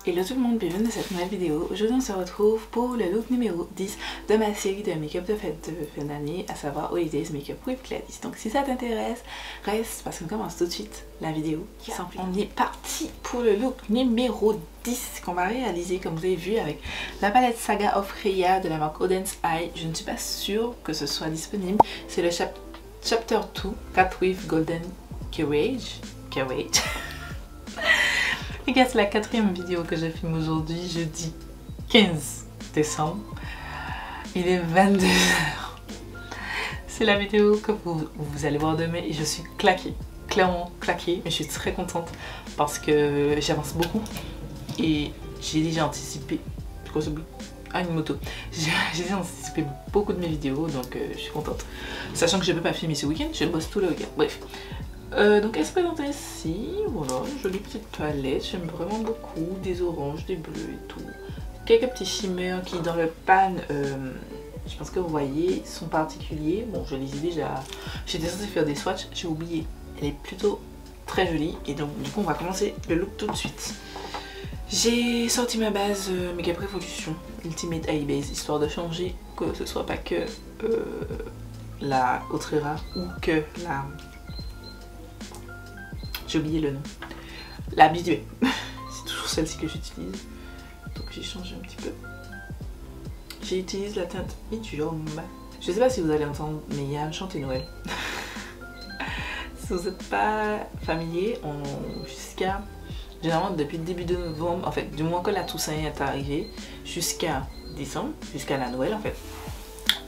Hello tout le monde, bienvenue dans cette nouvelle vidéo. Aujourd'hui on se retrouve pour le look numéro 10 de ma série de make-up de fête de fin d'année, à savoir Holidays Makeup with Gladys. Donc si ça t'intéresse, reste parce qu'on commence tout de suite la vidéo qui s'enfuit. On est parti pour le look numéro 10 qu'on va réaliser comme vous avez vu avec la palette Saga of Rhea de la marque Odense Eye. Je ne suis pas sûre que ce soit disponible. C'est le Chapter 2 Cat with Golden Carriage. Les gars, c'est la quatrième vidéo que je filme aujourd'hui, jeudi 15 décembre. Il est 22h. C'est la vidéo que vous allez voir demain et je suis claquée, clairement claquée. Mais je suis très contente parce que j'avance beaucoup et j'ai déjà anticipé. C'est quoi ce bruit? Ah, une moto. J'ai déjà anticipé beaucoup de mes vidéos, donc je suis contente. Sachant que je ne peux pas filmer ce week-end, je bosse tout le week-end. Bref. Donc elle se présente ainsi, voilà, jolie petite palette, j'aime vraiment beaucoup, des oranges, des bleus et tout. Quelques petits shimmers qui dans le pan, je pense que vous voyez, sont particuliers. Bon, je les ai déjà, j'étais censée faire des swatchs, j'ai oublié. Elle est plutôt très jolie et donc du coup on va commencer le look tout de suite. J'ai sorti ma base Makeup Revolution Ultimate Eye Base, histoire de changer, que ce soit pas que la Outrera ou que la... J'ai oublié le nom. La Habituée. C'est toujours celle-ci que j'utilise. Donc j'ai changé un petit peu. J'utilise la teinte Medium. Je sais pas si vous allez entendre, mais il y a un chanté Noël. Si vous n'êtes pas familier, jusqu'à... Généralement depuis le début de novembre, en fait, du moins que la Toussaint est arrivée, jusqu'à décembre, jusqu'à la Noël en fait,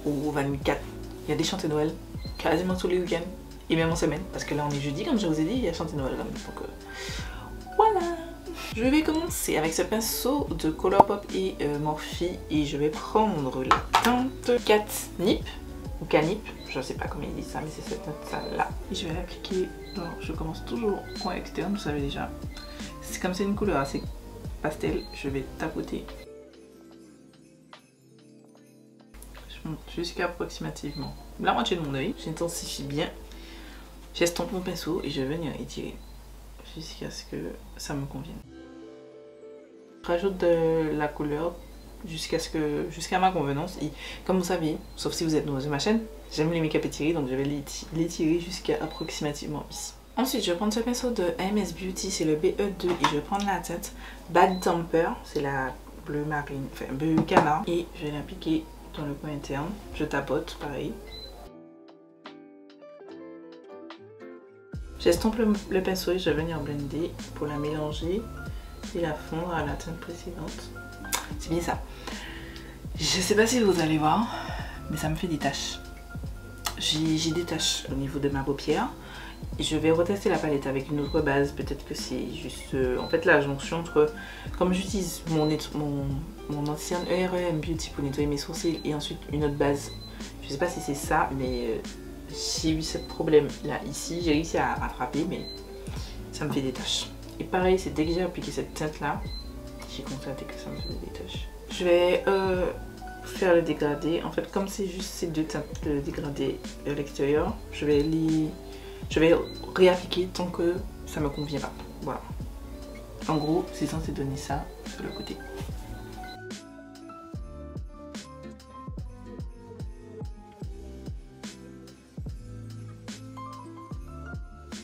au 24, il y a des chantés Noël quasiment tous les week-ends. Et même en semaine, parce que là on est jeudi, comme je vous ai dit, il y a chanté Noël. Donc voilà. Je vais commencer avec ce pinceau de Colourpop et Morphe et je vais prendre la teinte Catnip ou Canip, je sais pas comment ils disent ça, mais c'est cette teinte là. Et je vais l'appliquer. Alors je commence toujours au coin externe, vous savez déjà. C'est comme c'est une couleur assez pastel, je vais tapoter. Je monte jusqu'à approximativement la moitié de mon œil. J'intensifie bien. J'estompe mon pinceau et je vais venir étirer jusqu'à ce que ça me convienne. Je rajoute de la couleur jusqu'à ma convenance et comme vous savez, sauf si vous êtes nouveau sur ma chaîne, j'aime les make-up étirés donc je vais l'étirer jusqu'à approximativement ici. Ensuite je vais prendre ce pinceau de AMS Beauty, c'est le BE2 et je vais prendre la teinte Bad Temper, c'est la bleu marine, enfin bleu canard et je vais l'appliquer dans le coin interne, je tapote pareil. J'estompe le pinceau et je vais venir blender pour la mélanger et la fondre à la teinte précédente. C'est bien ça. Je sais pas si vous allez voir, mais ça me fait des taches. J'ai des taches au niveau de ma paupière. Et je vais retester la palette avec une autre base. Peut-être que c'est juste en fait la jonction entre... Comme j'utilise mon ancienne EREM Beauty pour nettoyer mes sourcils et ensuite une autre base. Je sais pas si c'est ça, mais... j'ai eu ce problème là ici, j'ai réussi à rattraper mais ça me fait des taches. Et pareil, c'est dès que j'ai appliqué cette teinte là, j'ai constaté que ça me faisait des taches. Je vais faire le dégradé. En fait, comme c'est juste ces deux teintes de dégradé à l'extérieur, je vais réappliquer tant que ça me convient pas. Voilà. En gros, c'est censé donner ça sur le côté.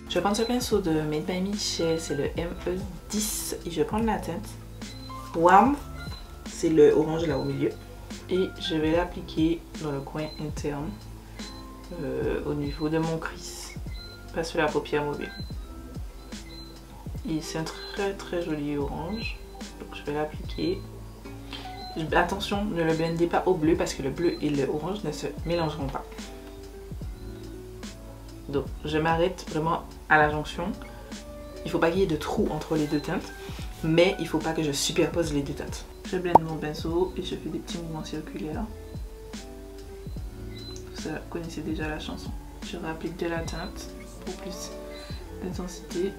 Je vais prendre ce pinceau de Made by Michel, c'est le ME10 et je vais prendre la teinte Warm, c'est le orange là au milieu et je vais l'appliquer dans le coin interne au niveau de mon crease, pas sur la paupière mobile. Et c'est un très joli orange, donc je vais l'appliquer. Attention, ne le blendez pas au bleu parce que le bleu et le orange ne se mélangeront pas. Donc je m'arrête vraiment à la jonction. Il ne faut pas qu'il y ait de trous entre les deux teintes, mais il ne faut pas que je superpose les deux teintes. Je blende mon pinceau et je fais des petits mouvements circulaires. Vous connaissez déjà la chanson. Je réapplique de la teinte pour plus d'intensité.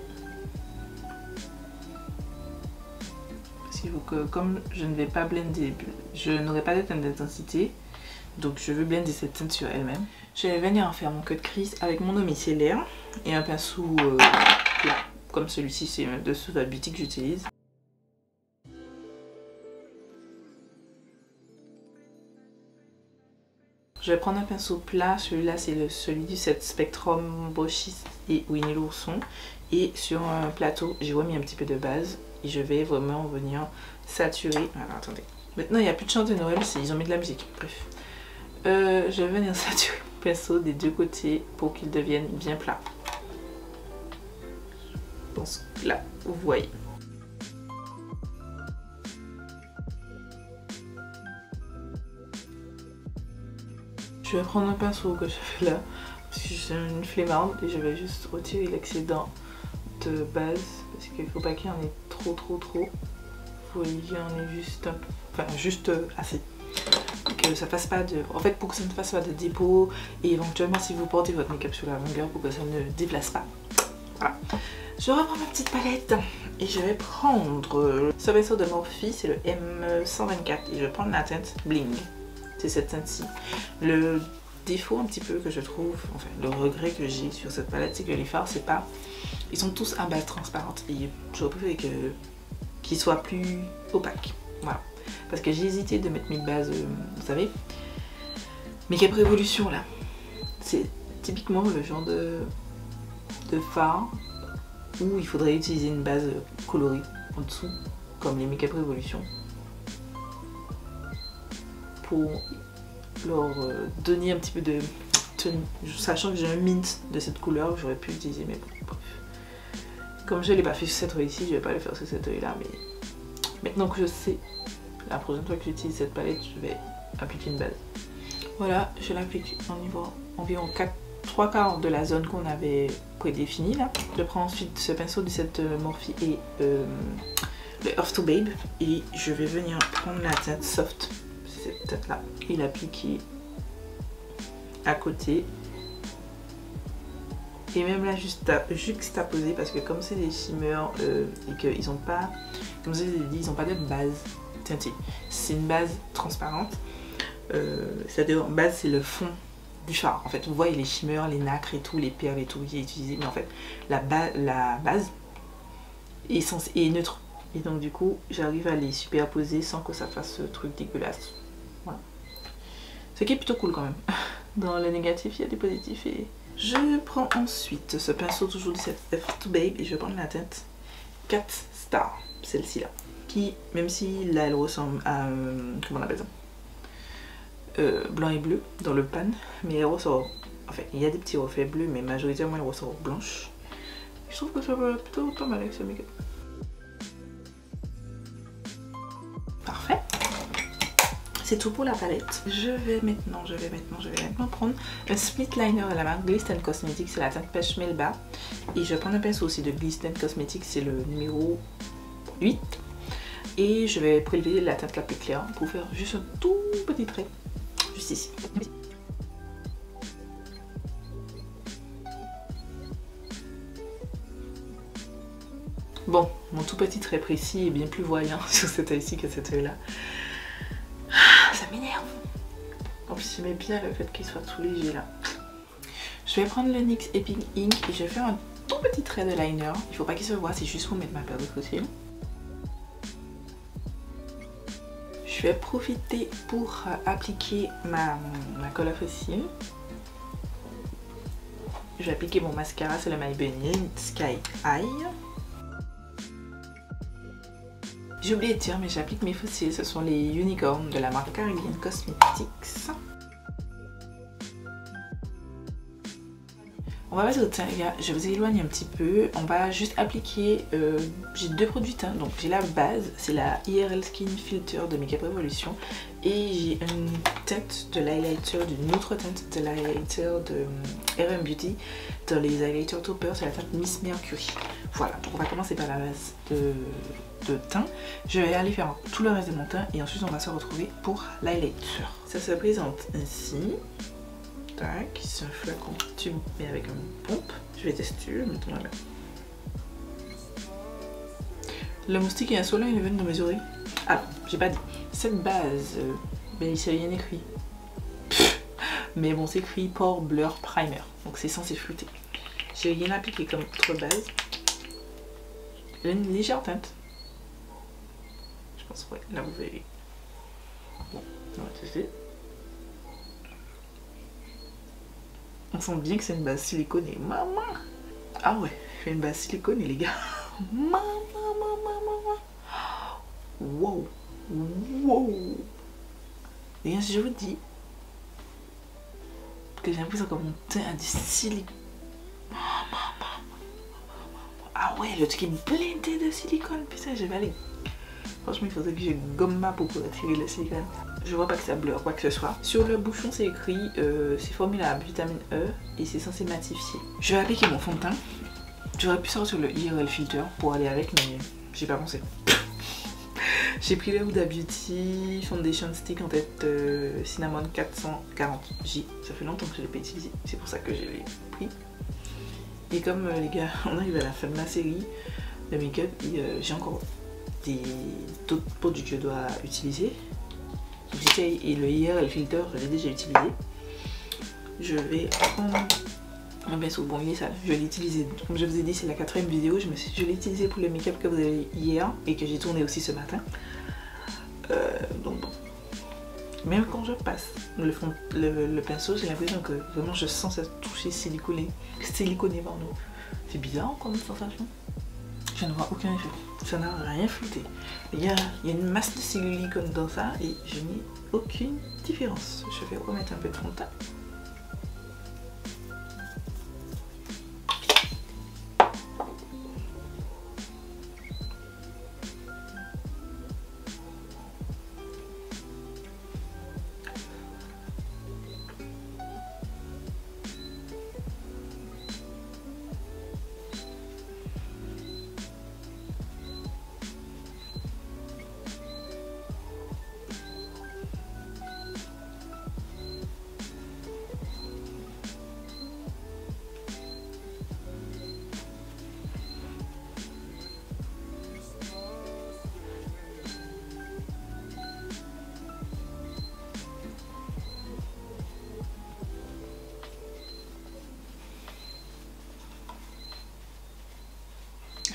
Parce qu'il faut que, comme je ne vais pas blender, je n'aurai pas de teinte d'intensité, Donc je veux blender cette teinte sur elle-même. Je vais venir faire mon cut crease avec mon eau micellaire et un pinceau plat. Comme celui-ci, c'est de Suva Beauty que j'utilise. Je vais prendre un pinceau plat, celui-là c'est celui du set Spectrum Brochis et Winnie l'ourson. Et sur un plateau, j'ai remis un petit peu de base et je vais vraiment venir saturer. Alors attendez, maintenant il n'y a plus de chant de Noël, ils ont mis de la musique, bref. Je vais venir saturer mon pinceau des deux côtés pour qu'il devienne bien plat. Je pense que là, vous voyez. Je vais prendre un pinceau que je fais là, parce que je suis une flemmarde et je vais juste retirer l'excédent de base, parce qu'il ne faut pas qu'il y en ait trop. Il faut qu'il y en ait juste juste assez. Que ça fasse pas de... En fait, pour que ça ne fasse pas de dépôt, et éventuellement si vous portez votre make-up sur la longueur, pour que ça ne déplace pas. Voilà. Je reprends ma petite palette et je vais prendre ce pinceau de Morphe, c'est le M124 et je vais prendre la teinte Bling. C'est cette teinte-ci. Le défaut un petit peu que je trouve, enfin le regret que j'ai sur cette palette, c'est que les fards, c'est pas... Ils sont tous à base transparente et j'aurais préféré qu'ils soient plus opaques. Voilà. Parce que j'ai hésité de mettre mes bases, vous savez, Make-up Revolution là. C'est typiquement le genre de fard où il faudrait utiliser une base colorée en dessous, comme les Make-up Revolution, pour leur donner un petit peu de tenue. Sachant que j'ai un mint de cette couleur, j'aurais pu utiliser, mais bon, bref. Comme je ne l'ai pas fait sur cette œil ici, je ne vais pas le faire sur cette œil là, mais maintenant que je sais, la prochaine fois que j'utilise cette palette, je vais appliquer une base. Voilà, je l'applique au niveau environ 3/4 de la zone qu'on avait prédéfinie là. Je prends ensuite ce pinceau de cette Morphe et le Earth to Babe et je vais venir prendre la teinte Soft, cette teinte là, et l'appliquer à côté. Et même là, juxtaposer, parce que comme c'est des shimmers et qu'ils n'ont pas, comme je vous ai dit, ils n'ont pas de base teintée. C'est une base transparente. C'est-à-dire, base, c'est le fond du fard. En fait, vous voyez les shimmers, les nacres et tout, les perles et tout qui est utilisé. Mais en fait, la base est neutre. Et donc, du coup, j'arrive à les superposer sans que ça fasse ce truc dégueulasse. Voilà. Ce qui est plutôt cool quand même. Dans le négatif, il y a des positifs et... Je prends ensuite ce pinceau toujours de cette F2 Babe et je vais prendre la teinte Cat Star, celle-ci là, qui, même si là elle ressemble à, comment on appelle ça, blanc et bleu dans le pan, mais elle ressort, enfin il y a des petits reflets bleus mais majoritairement elle ressort blanche. Je trouve que ça va plutôt pas mal avec ce make-up. Parfait. C'est tout pour la palette. Je vais maintenant prendre un split liner de la marque Glisten Cosmetics, c'est la teinte Pêche Melba. Et je vais prendre un pinceau aussi de Glisten Cosmetics, c'est le numéro 8. Et je vais prélever la teinte la plus claire pour faire juste un tout petit trait, juste ici. Bon, mon tout petit trait précis est bien plus voyant sur cet œil-ci que cet œil-là. Ça m'énerve. En plus j'aimais bien le fait qu'il soit tout léger là. Je vais prendre le NYX Epic Ink et je vais faire un tout petit trait de liner. Il faut pas qu'il se voit, c'est juste pour mettre ma paire de côté. Je vais profiter pour appliquer ma colle à faux cils. Je vais appliquer mon mascara, c'est le Maybelline Sky Eye. J'ai oublié de dire, mais j'applique mes faux cils, ce sont les Unicorn de la marque Caribbean Cosmetics. On va passer au teint les gars, je vous éloigne un petit peu, on va juste appliquer, j'ai deux produits teint, donc j'ai la base, c'est la IRL Skin Filter de Make-up Revolution et j'ai une teinte de l'highlighter, d'une autre teinte de l'highlighter de RM Beauty, dans les highlighters topper, c'est la teinte Miss Mercury. Voilà, donc on va commencer par la base de teint, je vais aller faire tout le reste de mon teint et ensuite on va se retrouver pour l'highlighter. Ça se présente ainsi. Tac, c'est un flacon tube mais avec un pompe. Je vais tester, mettons là. Le moustique et un soleil ils viennent de mesurer. Ah, j'ai pas dit. Cette base, ben il s'est rien écrit. Mais bon, c'est écrit Pore Blur Primer. Donc c'est censé flouter. J'ai rien appliqué comme autre base. Elle a une légère teinte. Je pense, ouais, là vous verrez. Bon, on va tester. On sent bien que c'est une base siliconée. Maman! Ah ouais, c'est une base siliconée, les gars. Maman. Wow! Wow! Et bien, si je vous dis que j'ai l'impression que mon teint a du silicone. Ah ouais, le truc est blindé de silicone. Putain, j'ai valé. Franchement, il faudrait que je gomme ma peau pour attirer le silicone. Je vois pas que ça bleu quoi que ce soit. Sur le bouchon, c'est écrit c'est formulé à vitamine E et c'est censé matifier. Je vais appliquer mon fond de teint. J'aurais pu sortir le IRL filter pour aller avec, mais j'ai pas pensé. J'ai pris le Huda Beauty Foundation Stick en tête Cinnamon 440J. Ça fait longtemps que je l'ai pas utilisé, c'est pour ça que je l'ai pris. Et comme les gars, on arrive à la fin de ma série de make-up et j'ai encore d'autres produits que je dois utiliser. Et le IRL filter, je l'ai déjà utilisé. Je vais prendre un pinceau. Bon, il est sale, je vais l'utiliser. Comme je vous ai dit, c'est la 4e vidéo. Je l'ai utilisé pour le make-up que vous avez hier et que j'ai tourné aussi ce matin. Donc bon. Même quand je passe le pinceau, j'ai l'impression que vraiment je sens cette touche siliconée. Pardon. C'est bizarre comme sensation. Je ne vois aucun effet. Ça n'a rien flouté. Il y a une masse de silicone dans ça et je n'ai aucune différence. Je vais remettre un peu de fond de teint.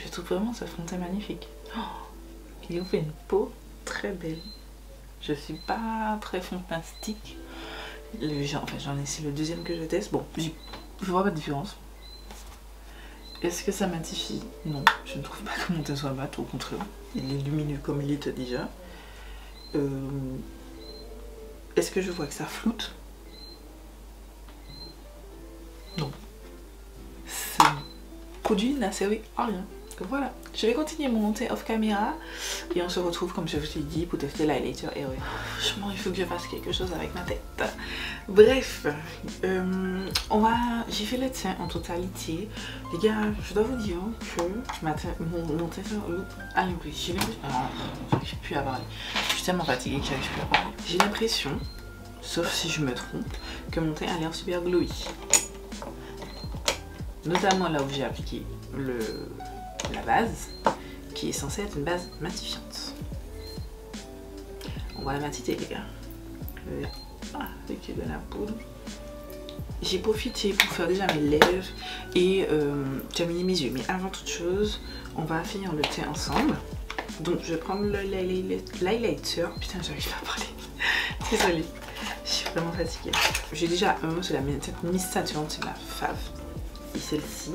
Je trouve vraiment ce fond de teint magnifique. Oh, il vous fait une peau très belle. Je suis pas très fond de teint stick. Enfin, j'en ai, c'est le deuxième que je teste. Bon, je vois pas de différence. Est-ce que ça matifie? Non, je ne trouve pas que mon teint soit mat, au contraire. Il est lumineux comme il était déjà. Est-ce que je vois que ça floute? Non. Ce produit n'a servi à rien. Voilà, je vais continuer mon teint off caméra et on se retrouve comme je vous l'ai dit pour tester l'highlighter et ouais. Franchement, il faut que je fasse quelque chose avec ma tête. Bref, j'ai fait le teint en totalité. Les gars, je dois vous dire que mon teint a l'impression, j'arrive plus à parler. Je suis tellement fatiguée que j'arrive plus à parler. J'ai l'impression, sauf si je me trompe, que mon teint a l'air super glowy. Notamment là où j'ai appliqué la base qui est censée être une base matifiante. On va la matiter les gars. Avec de la poudre. J'ai profité pour faire déjà mes lèvres et terminer mes yeux. Mais avant toute chose, on va finir le teint ensemble. Donc je vais prendre l'highlighter. Putain, j'arrive pas à parler. Désolée. Je suis vraiment fatiguée. J'ai déjà c'est la teinte Miss Saturn, c'est la fave. Et celle-ci,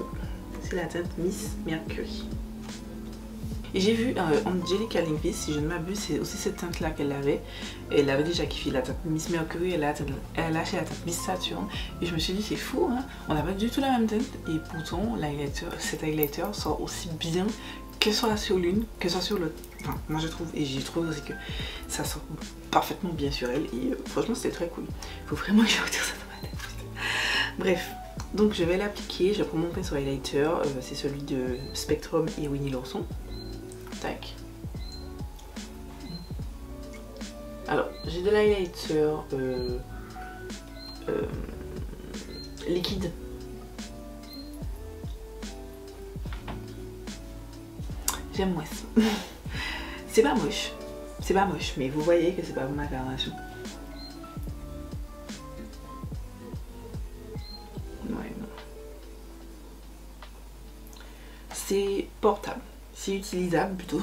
c'est la teinte Miss Mercury. Et j'ai vu Angelica Lindqvist, si je ne m'abuse, c'est aussi cette teinte là qu'elle avait. Elle avait déjà kiffé la teinte Miss Mercury, elle a lâché la teinte Miss Saturn. Et je me suis dit c'est fou, hein, on n'a pas du tout la même teinte. Et pourtant cet highlighter sort aussi bien que soit sur l'une, que soit sur l'autre. Enfin, moi je trouve, et j'ai trouvé aussi que ça sort parfaitement bien sur elle. Et franchement c'était très cool. Il faut vraiment que je retire ça dans ma tête. Bref. Donc je vais l'appliquer, je prends mon pinceau highlighter, c'est celui de Spectrum et Winnie l'ourson. Tac. Alors j'ai de l'highlighter liquide. J'aime moins ça. C'est pas moche, mais vous voyez que c'est pas ma carnation. c'est portable, c'est utilisable plutôt.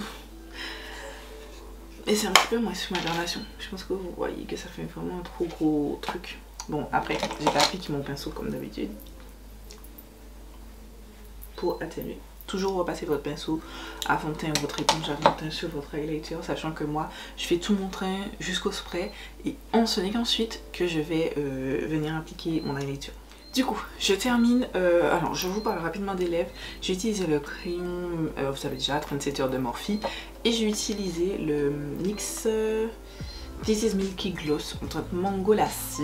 Et c'est un petit peu moins sous ma carnation. Je pense que vous voyez que ça fait vraiment un trop gros truc. Bon, après, j'ai pas appliqué mon pinceau comme d'habitude pour atténuer. Toujours repasser votre pinceau à fond de teint, votre éponge à fond de teint sur votre highlighter, sachant que moi, je fais tout mon train jusqu'au spray et ce n'est qu'ensuite que je vais venir appliquer mon highlighter. Du coup, je termine, alors je vous parle rapidement des lèvres. J'ai utilisé le crayon, vous savez déjà, 37 heures de Morphe, et j'ai utilisé le NYX This is Milky Gloss en teinte Mango Lassi,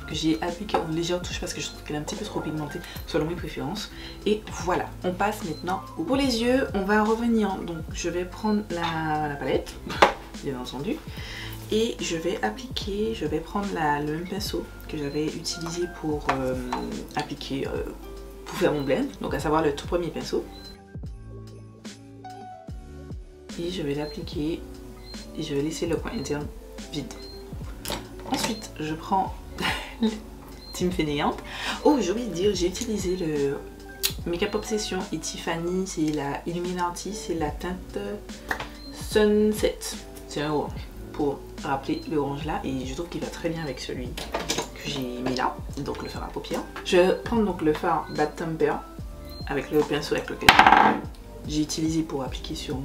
que j'ai appliqué en légère touche parce que je trouve qu'elle est un petit peu trop pigmentée selon mes préférences. Et voilà, on passe maintenant pour les yeux. On va revenir, donc je vais prendre la palette, bien entendu. Et je vais appliquer, je vais prendre le même pinceau que j'avais utilisé pour appliquer, pour faire mon blend. Donc à savoir le tout premier pinceau. Et je vais l'appliquer et je vais laisser le coin interne vide. Ensuite, je prends Team Fainéante. Oh, j'ai oublié de dire, j'ai utilisé le Makeup Obsession et Tiffany, c'est la Illuminati, c'est la teinte Sunset. C'est un orange. Pour rappeler le orange là, et je trouve qu'il va très bien avec celui que j'ai mis là, donc le fard à paupières. Je vais prendre donc le fard Bad Temper avec le pinceau avec lequel j'ai utilisé pour appliquer sur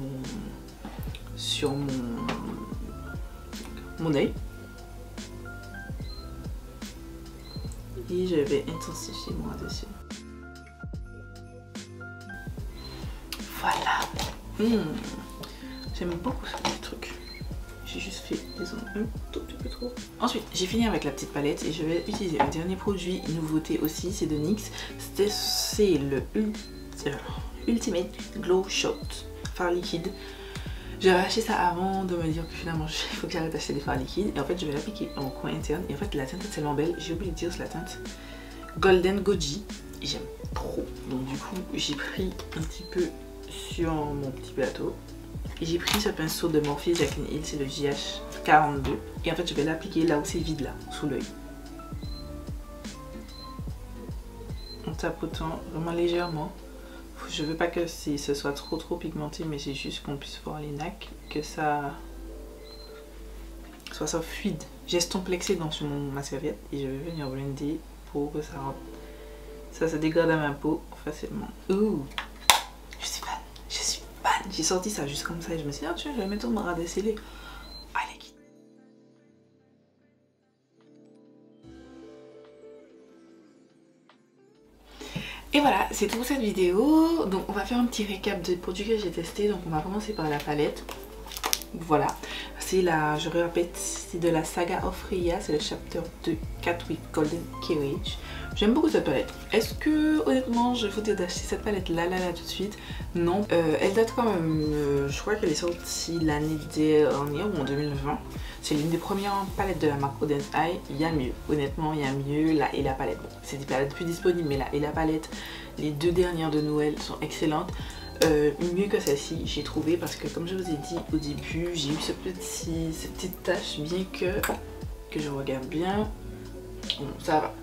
mon œil, et je vais intensifier moi dessus. Voilà. J'aime beaucoup ce petit truc. J'ai juste fait des ongles un tout petit peu trop. Ensuite, j'ai fini avec la petite palette et je vais utiliser le dernier produit, nouveauté aussi, c'est de NYX. C'est le Ultimate Glow Shot fard liquide. J'avais acheté ça avant de me dire que finalement il faut que j'arrête d'acheter des fards liquides. Et en fait, je vais l'appliquer en coin interne. Et en fait, la teinte est tellement belle. J'ai oublié de dire, c'est la teinte Golden Goji. Et j'aime trop. Donc du coup, j'ai pris un petit peu sur mon petit plateau. Et j'ai pris ce pinceau de Morphe Jacqueline Hill, c'est le JH42. Et en fait, je vais l'appliquer là où c'est vide, là, sous l'œil. En tapotant vraiment légèrement. Je veux pas que ce soit trop pigmenté, mais c'est juste qu'on puisse voir les nacs, que ça soit fluide. J'estomplexé dans sur ma serviette et je vais venir blender pour que ça se dégrade à ma peau facilement. Ouh, je suis fan. J'ai sorti ça juste comme ça et je me suis dit, ah tiens, je vais mettre mon ras scellé. Allez, quitte. Et voilà, c'est tout pour cette vidéo. Donc on va faire un petit récap des produits que j'ai testés. Donc on va commencer par la palette. Voilà, c'est la, je répète, c'est de la saga of Rhea, c'est le chapter 2 Cat with Golden Carriage. J'aime beaucoup cette palette. Est-ce que honnêtement je vais vous dire d'acheter cette palette là tout de suite? Non, elle date quand même, je crois qu'elle est sortie l'année dernière ou en 2020. C'est l'une des premières palettes de la marque Odense Eye. Il y a mieux, honnêtement il y a mieux. Là et la palette, bon, c'est des palettes plus disponibles, mais là et la palette, les deux dernières de Noël sont excellentes. Mieux que celle-ci j'ai trouvé, parce que comme je vous ai dit au début, j'ai eu cette petite tache, bien que je regarde bien, bon, ça va,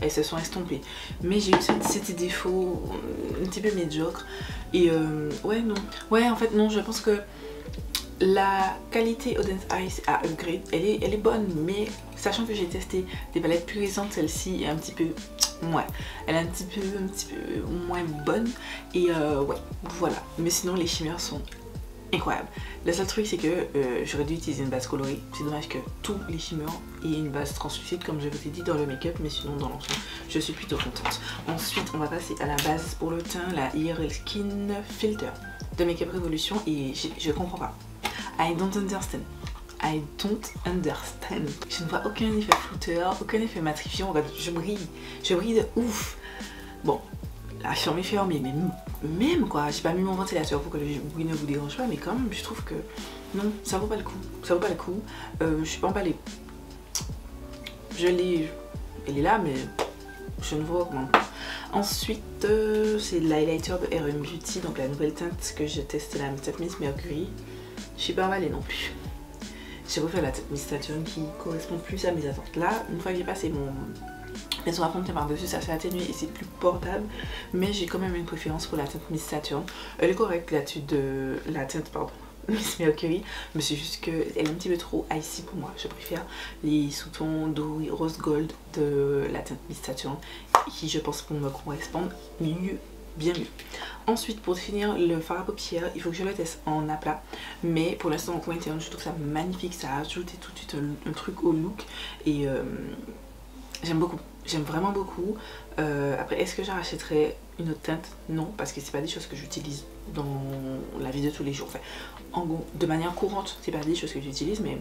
elles se sont estompées, mais j'ai eu ces petits défauts un petit peu médiocres et ouais non, ouais en fait non, je pense que la qualité Odense Eye à upgrade, elle est bonne, mais sachant que j'ai testé des palettes plus récentes, celle-ci est un petit peu, ouais, elle est un petit peu moins bonne et ouais, voilà. Mais sinon les shimmers sont incroyables. Le seul truc c'est que j'aurais dû utiliser une base colorée. C'est dommage que tous les shimmers aient une base translucide comme je vous ai dit dans le make-up, mais sinon dans l'ensemble je suis plutôt contente. Ensuite on va passer à la base pour le teint, la IRL Skin Filter de Makeup Revolution, et je comprends pas. I don't understand. I don't understand. Je ne vois aucun effet flouteur, aucun effet matrifiant. Je brille de ouf. Bon, là je suis fermée, mais même quoi, j'ai pas mis mon ventilateur pour que le bruit ne vous dérange pas, mais quand même je trouve que non, ça vaut pas le coup. Ça vaut pas le coup. Je suis pas emballée. Elle est là, mais je ne vous recommande pas. Ensuite, c'est l'highlighter de RM Beauty, donc la nouvelle teinte que j'ai testé, la teinte Miss Mercury. Je suis pas emballée non plus. J'ai refait la teinte Miss Saturn qui correspond plus à mes attentes. Là, une fois que j'ai passé Mais sur la fond de teint par-dessus, ça s'est atténué et c'est plus portable. Mais j'ai quand même une préférence pour la teinte Miss Saturn. Elle est correcte là-dessus de la teinte, pardon, Miss Mercury. Mais c'est juste qu'elle est un petit peu trop icy pour moi. Je préfère les sous-tons doré rose gold de la teinte Miss Saturn, qui je pense pour me correspondre mieux. Bien mieux. Ensuite, pour finir le fard à paupières, il faut que je le teste en aplat. Mais pour l'instant en coin interne, je trouve ça magnifique. Ça a ajouté tout de suite un truc au look. Et j'aime beaucoup. J'aime vraiment beaucoup. Après, est-ce que j'en rachèterais une autre teinte? Non, parce que c'est pas des choses que j'utilise dans la vie de tous les jours. Enfin, de manière courante, c'est pas des choses que j'utilise, mais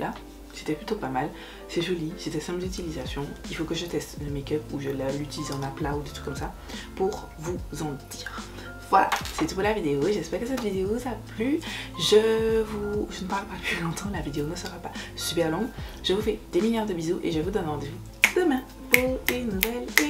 là, c'était plutôt pas mal. C'est joli, c'était simple d'utilisation. Il faut que je teste le make-up ou je l'utilise en aplat ou des trucs comme ça pour vous en dire. Voilà, c'est tout pour la vidéo. J'espère que cette vidéo vous a plu. Je ne parle pas plus longtemps, la vidéo ne sera pas super longue. Je vous fais des milliards de bisous et je vous donne rendez-vous demain pour une nouvelle vidéo.